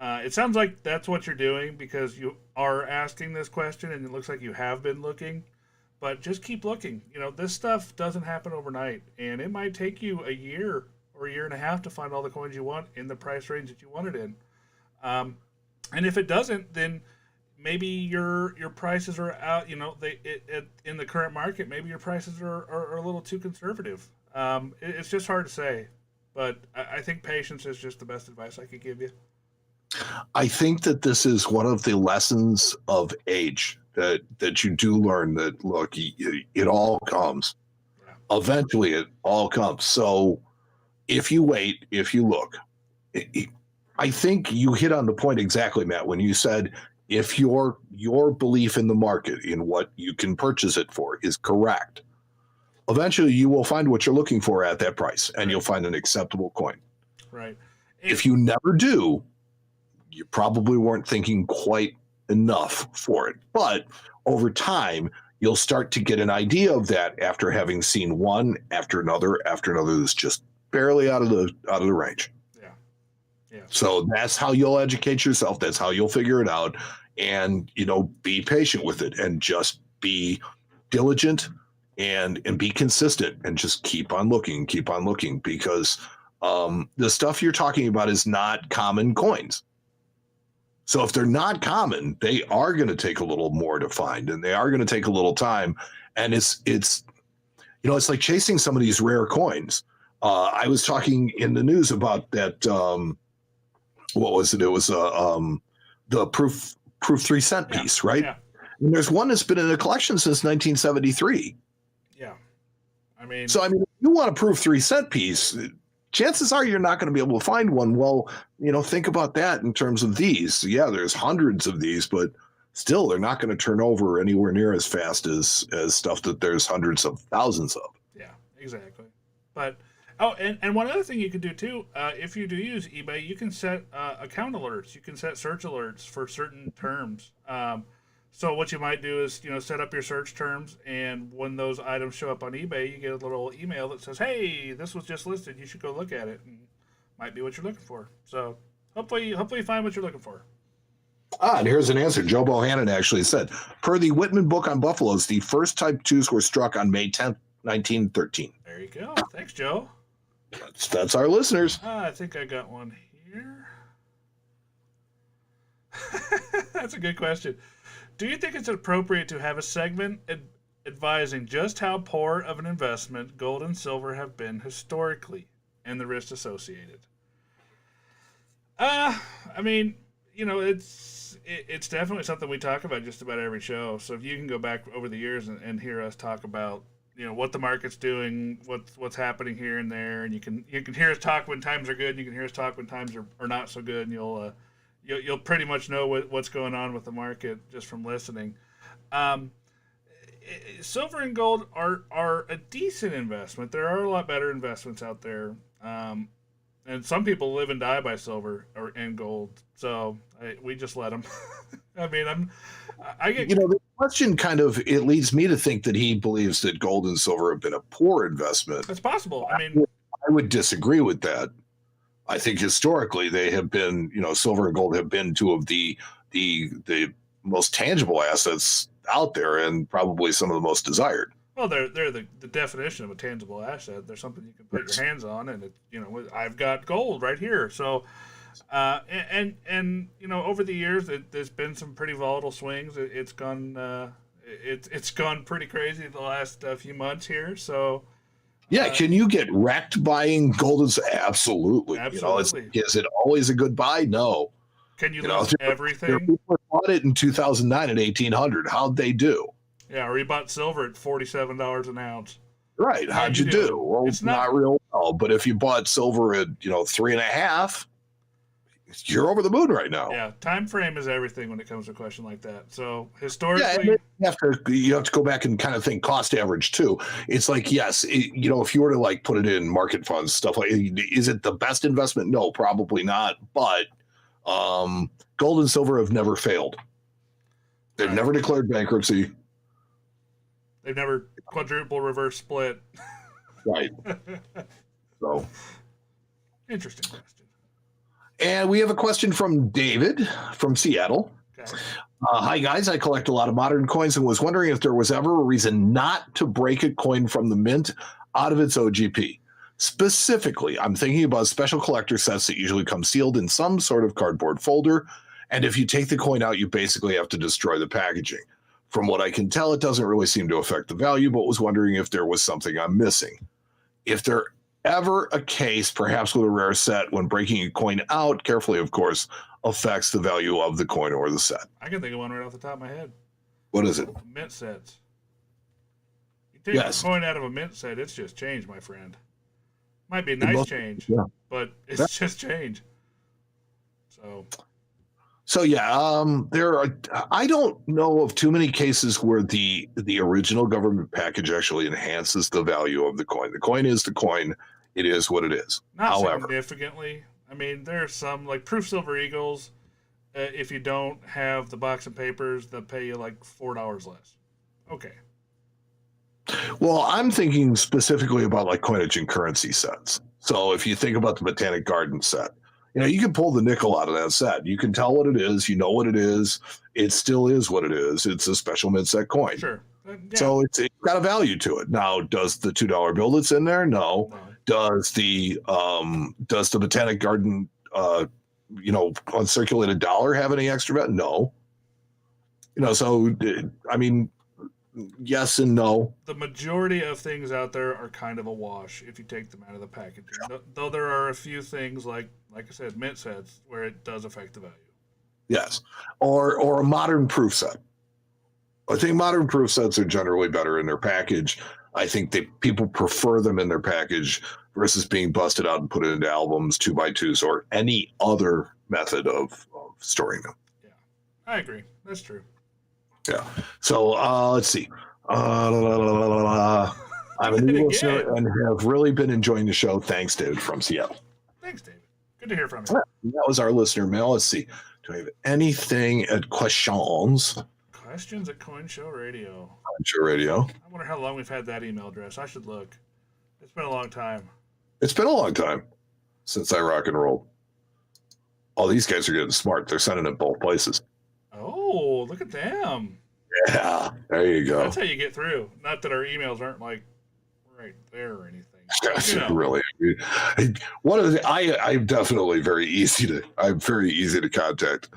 It sounds like that's what you're doing because you are asking this question, and it looks like you have been looking. But just keep looking. This stuff doesn't happen overnight, and it might take you a year or a year and a half to find all the coins you want in the price range that you want it in. And if it doesn't, then maybe your prices are out. In the current market, maybe your prices are a little too conservative. It's just hard to say, but I think patience is just the best advice I could give you. I think that this is one of the lessons of age that you do learn that, look, it all comes. Yeah. Eventually, it all comes. So if you wait, if you look, I think you hit on the point exactly, Matt, when you said if your belief in the market, in what you can purchase it for, is correct, eventually you will find what you're looking for at that price, and you'll find an acceptable coin. Right. If you never do, you probably weren't thinking quite enough for it. But over time, you'll start to get an idea of that after having seen one after another that's just barely out of the range. Yeah. So that's how you'll educate yourself. That's how you'll figure it out. And, be patient with it and just be diligent and be consistent and just keep on looking because the stuff you're talking about is not common coins. So if they're not common, they are going to take a little more to find, and they are going to take a little time. And it's like chasing some of these rare coins. I was talking in the news about that. What was it? It was the proof 3 cent piece, right? Yeah. And there's one that's been in the collection since 1973. Yeah. So if you want a proof 3 cent piece, chances are you're not going to be able to find one. Well, think about that in terms of these. Yeah, there's hundreds of these, but still they're not going to turn over anywhere near as fast as stuff that there's hundreds of thousands of. Yeah, exactly. But, and one other thing you can do too, if you do use eBay, you can set account alerts. You can set search alerts for certain terms. So what you might do is, set up your search terms, and when those items show up on eBay, you get a little email that says, "Hey, this was just listed. You should go look at it." And might be what you're looking for. So hopefully you find what you're looking for. And here's an answer. Joe Bohannon actually said, per the Whitman book on buffaloes, the first Type 2s were struck on May 10th, 1913. There you go. Thanks, Joe. That's our listeners. I think I got one here. That's a good question. Do you think it's appropriate to have a segment advising just how poor of an investment gold and silver have been historically and the risks associated? It's definitely something we talk about just about every show. So if you can go back over the years and hear us talk about, what the market's doing, what's happening here and there, and you can hear us talk when times are good, and you can hear us talk when times are not so good, and you'll pretty much know what's going on with the market just from listening. Silver and gold are a decent investment. There are a lot better investments out there, and some people live and die by silver and gold. So we just let them. The question it leads me to think that he believes that gold and silver have been a poor investment. It's possible. I would disagree with that. I think historically they have been, silver and gold have been two of the most tangible assets out there, and probably some of the most desired. Well, they're the definition of a tangible asset. They're something you can put your hands on, and I've got gold right here. So, and over the years, there's been some pretty volatile swings. It's gone pretty crazy the last few months here. So, yeah, can you get wrecked buying gold? Absolutely. Absolutely. Is it always a good buy? No. Can you lose everything? People bought it in 2009 at 1800. How'd they do? Yeah, or you bought silver at $47 an ounce. Right. How'd you do? Well, it's not real well. But if you bought silver at 3.5, you're over the moon right now. Yeah, time frame is everything when it comes to a question like that. So historically, you have to go back and kind of think cost average too. It's like, yes, if you were to like put it in market funds, stuff like, is it the best investment? No, probably not. But gold and silver have never failed. They've never declared bankruptcy. They've never quadruple reverse split. Right. So interesting question. And we have a question from David from Seattle. Okay. Hi, guys. I collect a lot of modern coins and was wondering if there was ever a reason not to break a coin from the mint out of its OGP. Specifically, I'm thinking about special collector sets that usually come sealed in some sort of cardboard folder. And if you take the coin out, you basically have to destroy the packaging. From what I can tell, it doesn't really seem to affect the value, but was wondering if there was something I'm missing. If there ever a case, perhaps with a rare set, when breaking a coin out, carefully, of course, affects the value of the coin or the set. I can think of one right off the top of my head. What is it? Mint sets. You take a coin out of a mint set, it's just change, my friend. Might be a nice change, but it's just change. So I don't know of too many cases where the original government package actually enhances the value of the coin. The coin is the coin. It is what it is. Not significantly. I mean, there are some, like Proof Silver Eagles, if you don't have the box and papers, they'll pay you like $4 less. Okay. Well, I'm thinking specifically about like coinage and currency sets. So if you think about the Botanic Garden set, you can pull the nickel out of that set. You can tell what it is. You know what it is. It still is what it is. It's a special mint set coin. Sure. Yeah. So it's got a value to it. Now, does the $2 bill that's in there? No. Does the Botanic Garden, uncirculated dollar have any extra value? No. So I mean, yes and no. The majority of things out there are kind of a wash if you take them out of the packaging. Though there are a few things like I said, mint sets where it does affect the value. Yes, or a modern proof set. I think modern proof sets are generally better in their package. I think people prefer them in their package versus being busted out and put into albums, 2x2s, or any other method of storing them. Yeah, I agree. That's true. Yeah. So let's see. I'm a new listener and have really been enjoying the show. Thanks, David from Seattle. Thanks, David. Good to hear from you. That was our listener mail. Let's see. Do we have anything at questions? Questions at Coin Show Radio. Coin Show Radio. I wonder how long we've had that email address. I should look. It's been a long time. It's been a long time since I rock and rolled. Oh, these guys are getting smart. They're sending it both places. Oh, look at them. Yeah, there you go. That's how you get through. Not that our emails aren't like right there or anything. Really, one of the I'm definitely very easy to contact.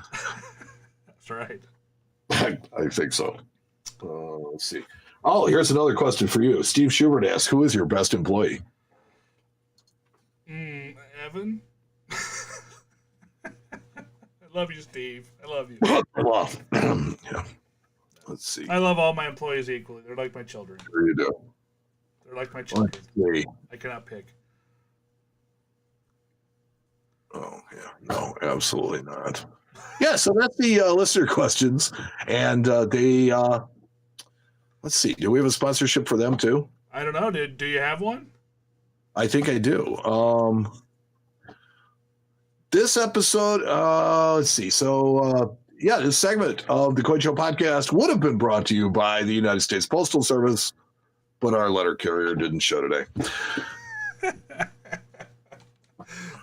That's right. I think so. Let's see. Oh, here's another question for you. Steve Schubert asks, "Who is your best employee?" Evan. I love you, Steve. I love you. Yeah. Let's see. I love all my employees equally. They're like my children. Sure you do. They're like my children. I cannot pick. Oh, yeah. No, absolutely not. Yeah, so that's the listener questions. And let's see. Do we have a sponsorship for them too? I don't know. Do you have one? I think I do. This episode, let's see. So, this segment of the Coin Show podcast would have been brought to you by the United States Postal Service, but our letter carrier didn't show today.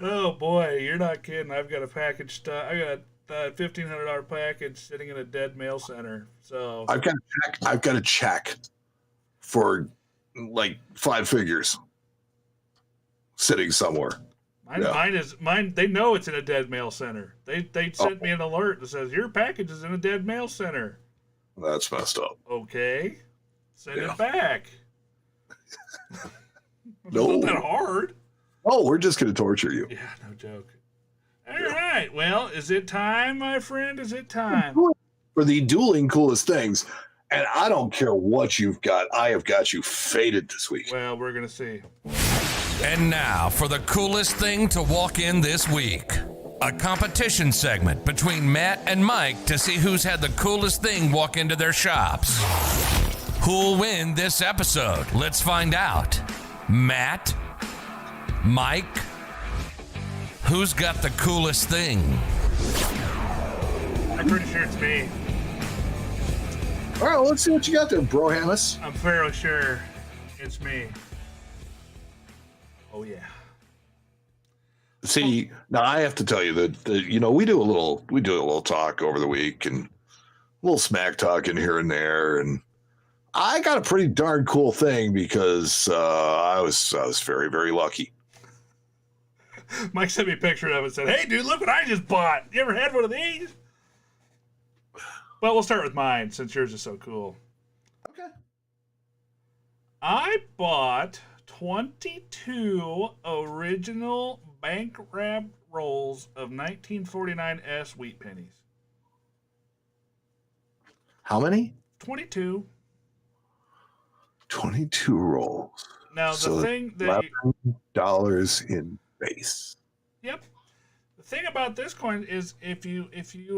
Oh boy, you're not kidding. I've got a package. I got that $1,500 package sitting in a dead mail center. So I've got a check for like 5 figures sitting somewhere. Mine. They know it's in a dead mail center. They sent me an alert that says your package is in a dead mail center. That's messed up. Okay, send it back. No, It's not that hard. Oh, we're just going to torture you. Yeah, no joke. All right. Well, is it time, my friend? Is it time? For the dueling coolest things, and I don't care what you've got, I have got you faded this week. Well, we're going to see. And now for the coolest thing to walk in this week. A competition segment between Matt and Mike to see who's had the coolest thing walk into their shops. Who'll win this episode? Let's find out. Matt? Mike? Who's got the coolest thing? I'm pretty sure it's me. All right, well, let's see what you got there, bro Hammus. I'm fairly sure it's me. Oh, yeah. See, now I have to tell you that we do a little talk over the week and a little smack talking here and there, and I got a pretty darn cool thing because I was very, very lucky. Mike sent me a picture of it and said, "Hey, dude, look what I just bought. You ever had one of these?" Well, we'll start with mine since yours is so cool. Okay. I bought 22 original bank wrapped rolls of 1949 S wheat pennies. How many? 22. 22 rolls. Now, the thing that $11 in base. Yep. The thing about this coin is if you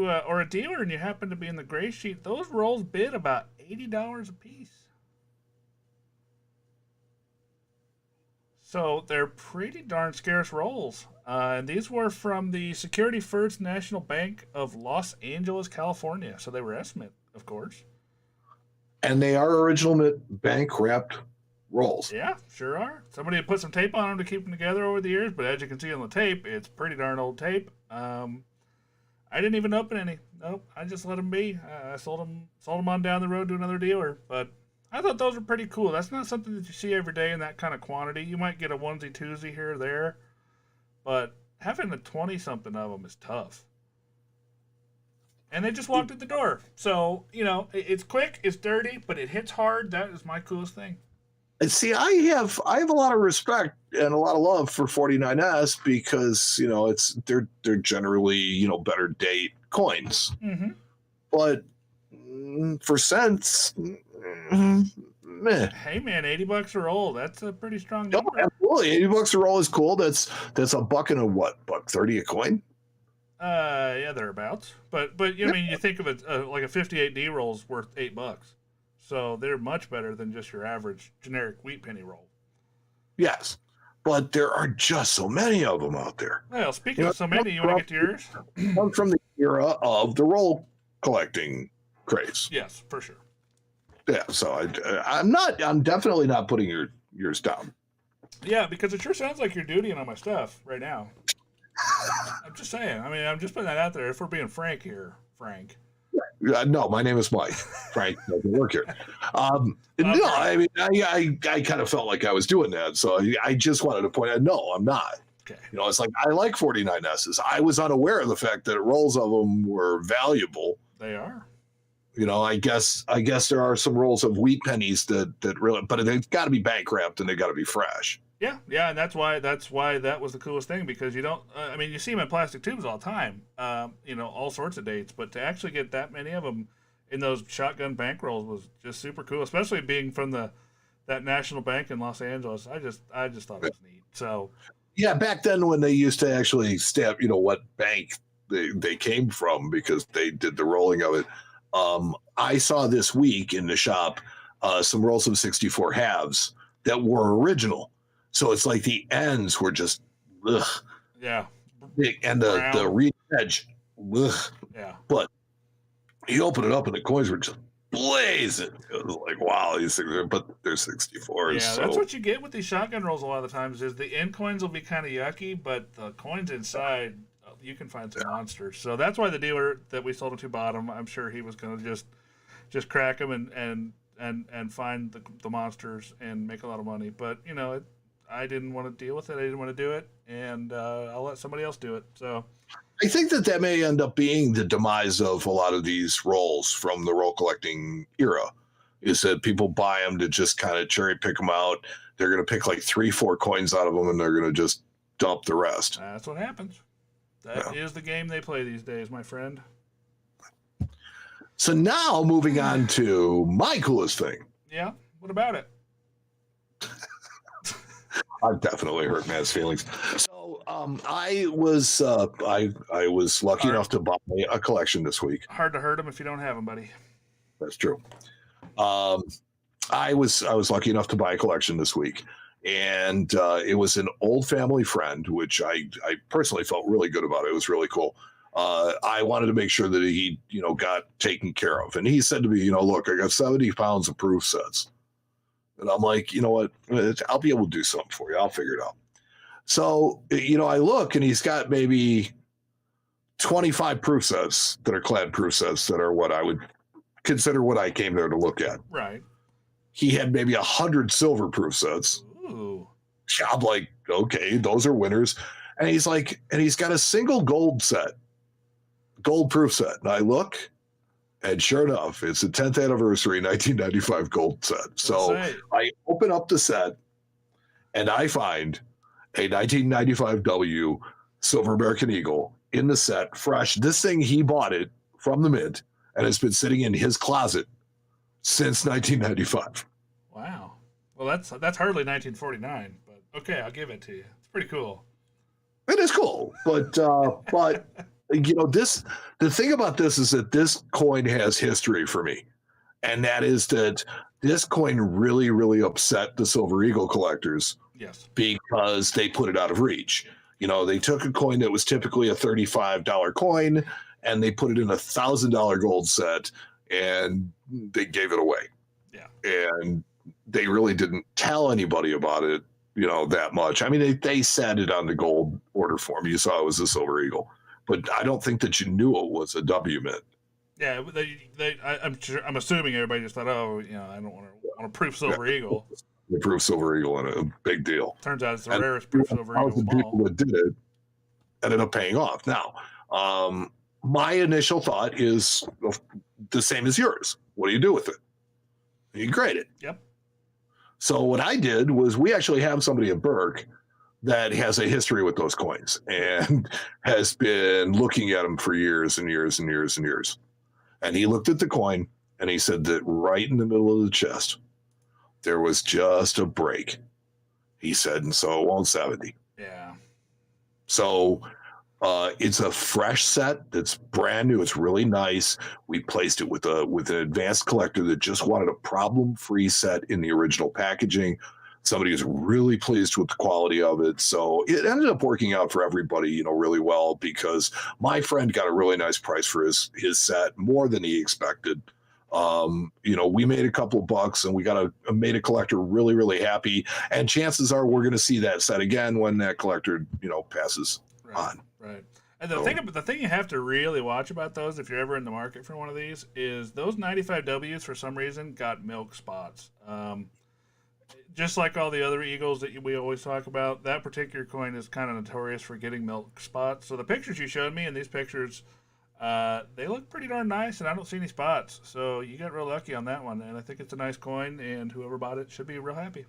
are a dealer and you happen to be in the gray sheet, those rolls bid about $80 a piece. So they're pretty darn scarce rolls. And these were from the Security First National Bank of Los Angeles, California. So they were estimate, of course. And they are original bank wrapped rolls. Yeah, sure are. Somebody had put some tape on them to keep them together over the years, but as you can see on the tape, it's pretty darn old tape. I didn't even open any. Nope, I just let them be. I sold them on down the road to another dealer. But I thought those were pretty cool. That's not something that you see every day in that kind of quantity. You might get a onesie twosie here or there, but having a 20-something of them is tough. And they just walked in the door. So, it's quick, it's dirty, but it hits hard. That is my coolest thing. And see, I have a lot of respect and a lot of love for 49S because, they're generally, better date coins. Mm-hmm. But for cents, meh. Hey man, $80 a roll. That's a pretty strong number. No, absolutely. $80 a roll is cool. That's a buck and a what? $1.30 a coin? Yeah, thereabouts. But I mean, you think of it like a 58D roll is worth $8, so they're much better than just your average generic wheat penny roll. Yes, but there are just so many of them out there. Well, speaking of so many, you want to get to yours? Come from the era of the roll collecting craze. Yes, for sure. Yeah, so I'm definitely not putting yours down. Yeah, because it sure sounds like you're dutying on my stuff right now. I'm just saying. I mean, I'm just putting that out there. If we're being frank here, Frank. No, my name is Mike. Frank doesn't work here. No, I mean, I kind of felt like I was doing that, so I just wanted to point out, no, I'm not. Okay. It's like I like 49Ss. I was unaware of the fact that rolls of them were valuable. They are. I guess there are some rolls of wheat pennies that really, but they've got to be bank wrapped and they got to be fresh. Yeah, and that's why that was the coolest thing, because you don't. I mean, you see them in plastic tubes all the time. All sorts of dates, but to actually get that many of them in those shotgun bank rolls was just super cool, especially being from that national bank in Los Angeles. I just thought it was neat. So yeah, back then when they used to actually stamp, what bank they came from because they did the rolling of it. I saw this week in the shop some rolls of 64 halves that were original. So it's like the ends were just, ugh. Yeah. And the reed edge, ugh. Yeah. But you open it up and the coins were just blazing. It was like, wow, these things but they're 64s. Yeah, so. that's what you get with these shotgun rolls a lot of the times is the end coins will be kind of yucky, but the coins inside you can find some monsters. So that's why the dealer that we sold them to bought them. I'm sure he was going to just crack them and find the monsters and make a lot of money. But I didn't want to deal with it. I didn't want to do it, and I'll let somebody else do it. So I think that may end up being the demise of a lot of these rolls from the roll collecting era, is that people buy them to just kind of cherry pick them out. They're going to pick like 3-4 coins out of them, and they're going to just dump the rest. That's what happens. That is the game they play these days, my friend. So now moving on to my coolest thing. Yeah, what about it? I've definitely hurt Matt's feelings. So I was lucky enough to buy a collection this week. Hard to hurt them if you don't have them, buddy. That's true. I was lucky enough to buy a collection this week, and it was an old family friend, which I personally felt really good about. It was really cool. I wanted to make sure that he got taken care of, and he said to me, look, I got 70 pounds of proof sets. And I'm like, you know what? I'll be able to do something for you. I'll figure it out. So, I look, and he's got maybe 25 proof sets that are clad proof sets that are what I would consider what I came there to look at. Right. He had maybe 100 silver proof sets. Ooh. I'm like, okay, those are winners. And he's like, and he's got a single gold proof set. And I look, and sure enough, it's the 10th anniversary 1995 gold set. So I open up the set, and I find a 1995 W Silver American Eagle in the set, fresh. This thing, he bought it from the mint, and it's been sitting in his closet since 1995. Wow. Well, that's hardly 1949, but okay, I'll give it to you. It's pretty cool. It is cool, but the thing about this is that this coin has history for me, and that is that this coin really, really upset the Silver Eagle collectors. Yes. Because they put it out of reach. They took a coin that was typically a $35 coin, and they put it in a $1,000 gold set, and they gave it away. Yeah. And they really didn't tell anybody about it, that much. I mean, they said it on the gold order form. You saw it was a Silver Eagle, but I don't think that you knew it was a W mint. Yeah, I'm assuming everybody just thought, I don't want a proof Silver Eagle. The proof Silver Eagle, and a big deal. Turns out it's the rarest proof Silver Eagle. The people that did it ended up paying off. Now, my initial thought is the same as yours. What do you do with it? You grade it. Yep. So what I did was, we actually have somebody at Burke that has a history with those coins and has been looking at them for years and years and years and years. And he looked at the coin, and he said that right in the middle of the chest, there was just a break. He said, and so it won't 70. Yeah. So it's a fresh set that's brand new. It's really nice. We placed it with an advanced collector that just wanted a problem-free set in the original packaging. Somebody was really pleased with the quality of it. So it ended up working out for everybody, really well, because my friend got a really nice price for his set, more than he expected. We made a couple of bucks, and we made a collector really, really happy. And chances are we're going to see that set again when that collector, passes on. Right. And the thing you have to really watch about those, if you're ever in the market for one of these, is those 95 Ws for some reason got milk spots. Just like all the other Eagles that we always talk about, that particular coin is kind of notorious for getting milk spots. So the pictures you showed me, and these pictures, they look pretty darn nice, and I don't see any spots. So you got real lucky on that one, and I think it's a nice coin, and whoever bought it should be real happy.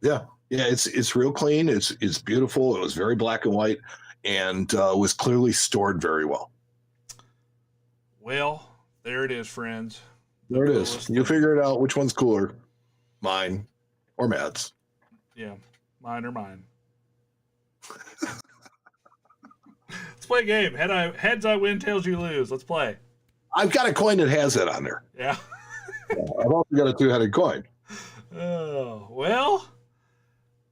Yeah, it's real clean. It's beautiful. It was very black and white, and was clearly stored very well. Well, there it is, friends. There it is. You figure it out. Which one's cooler, mine or Matt's? Yeah, mine or mine. Let's play a game. Heads I win, tails you lose. Let's play. I've got a coin that has that on there. Yeah. I've also got a two-headed coin. Oh, well,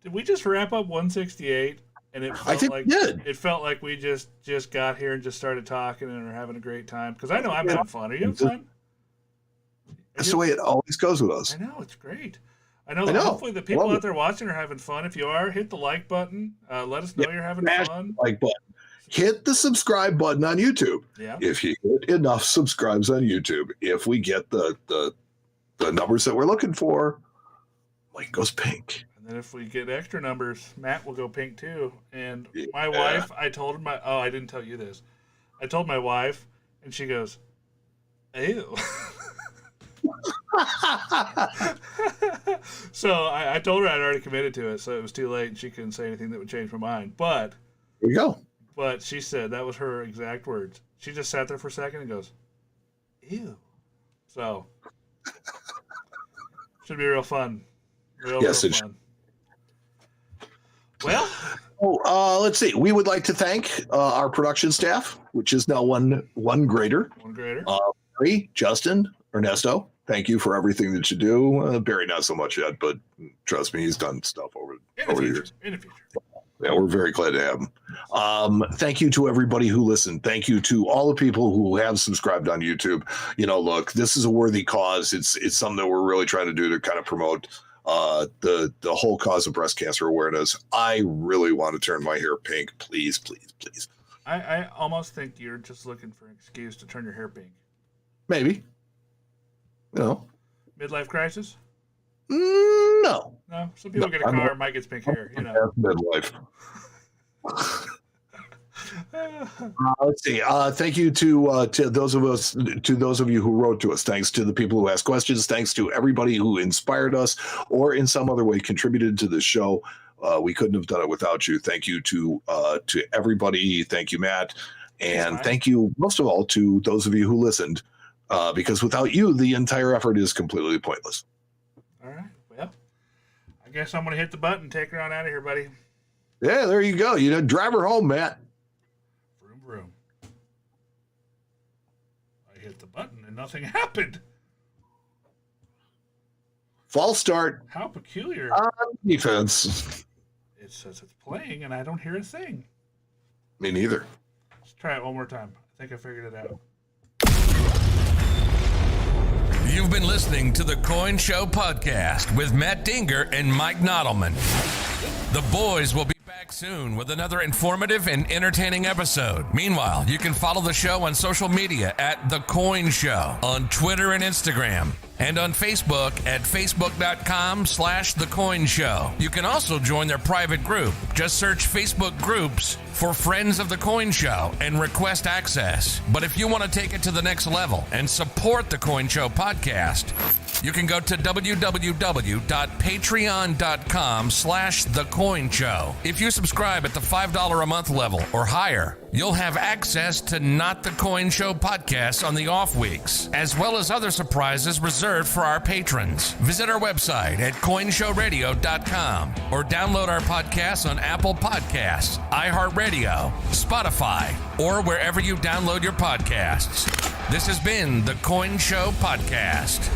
did we just wrap up 168? And it felt I think like we did. It felt like we just got here and just started talking and are having a great time. Because I know I'm having fun. Are you having fun? That's the way it always goes with us. I know, it's great. I know. Hopefully the people out there watching are having fun. If you are, hit the like button. Let us know you're having fun. Like button. hit the subscribe button on YouTube. Yeah. If you hit enough subscribes on YouTube, if we get the numbers that we're looking for, Mike goes pink. And then if we get extra numbers, Matt will go pink too. And Yeah. my wife, I told her I didn't tell you this. I told my wife, and she goes, ew. So I told her I'd already committed to it, so it was too late, and she couldn't say anything that would change my mind. But There you go. But she said that was her exact words. She just sat there for a second and goes, ew. So, should be real fun. Real fun. Well, let's see. We would like to thank our production staff, which is now one grader. One grader. Barry, Justin, Ernesto. Thank you for everything that you do. Barry, not so much yet, but trust me, he's done stuff over the years. In the future. Yeah, we're very glad to have him. Thank you to everybody who listened. Thank you to all the people who have subscribed on YouTube. Look, this is a worthy cause. It's something that we're really trying to do to kind of promote the whole cause of breast cancer awareness. I really want to turn my hair pink. Please, please, please. I almost think you're just looking for an excuse to turn your hair pink. Maybe. Midlife crisis? No. No. Some people get a car, Mike gets pink hair. Midlife. Let's see. Thank you to those of you who wrote to us. Thanks to the people who asked questions. Thanks to everybody who inspired us or in some other way contributed to the show. We couldn't have done it without you. Thank you to everybody. Thank you, Matt, and thank you most of all to those of you who listened. Because without you, the entire effort is completely pointless. All right. Well, I guess I'm going to hit the button and take her on out of here, buddy. Yeah, there you go. Drive her home, Matt. Vroom, vroom. I hit the button and nothing happened. False start. How peculiar. On defense. It says it's playing and I don't hear a thing. Me neither. Let's try it one more time. I think I figured it out. You've been listening to the Coin Show podcast with Matt Dinger and Mike Nottleman. The boys will be back soon with another informative and entertaining episode. Meanwhile, you can follow the show on social media at The Coin Show on Twitter and Instagram, and on Facebook at facebook.com/The Coin Show. You can also join their private group. Just search Facebook groups for Friends of the Coin Show and request access. But if you want to take it to the next level and support the Coin Show podcast, you can go to www.patreon.com/The Coin Show. If you subscribe at the $5 a month level or higher, you'll have access to Not the Coin Show podcasts on the off weeks, as well as other surprises reserved for our patrons. Visit our website at coinshowradio.com or download our podcasts on Apple Podcasts, iHeartRadio, Spotify, or wherever you download your podcasts. This has been the Coin Show Podcast.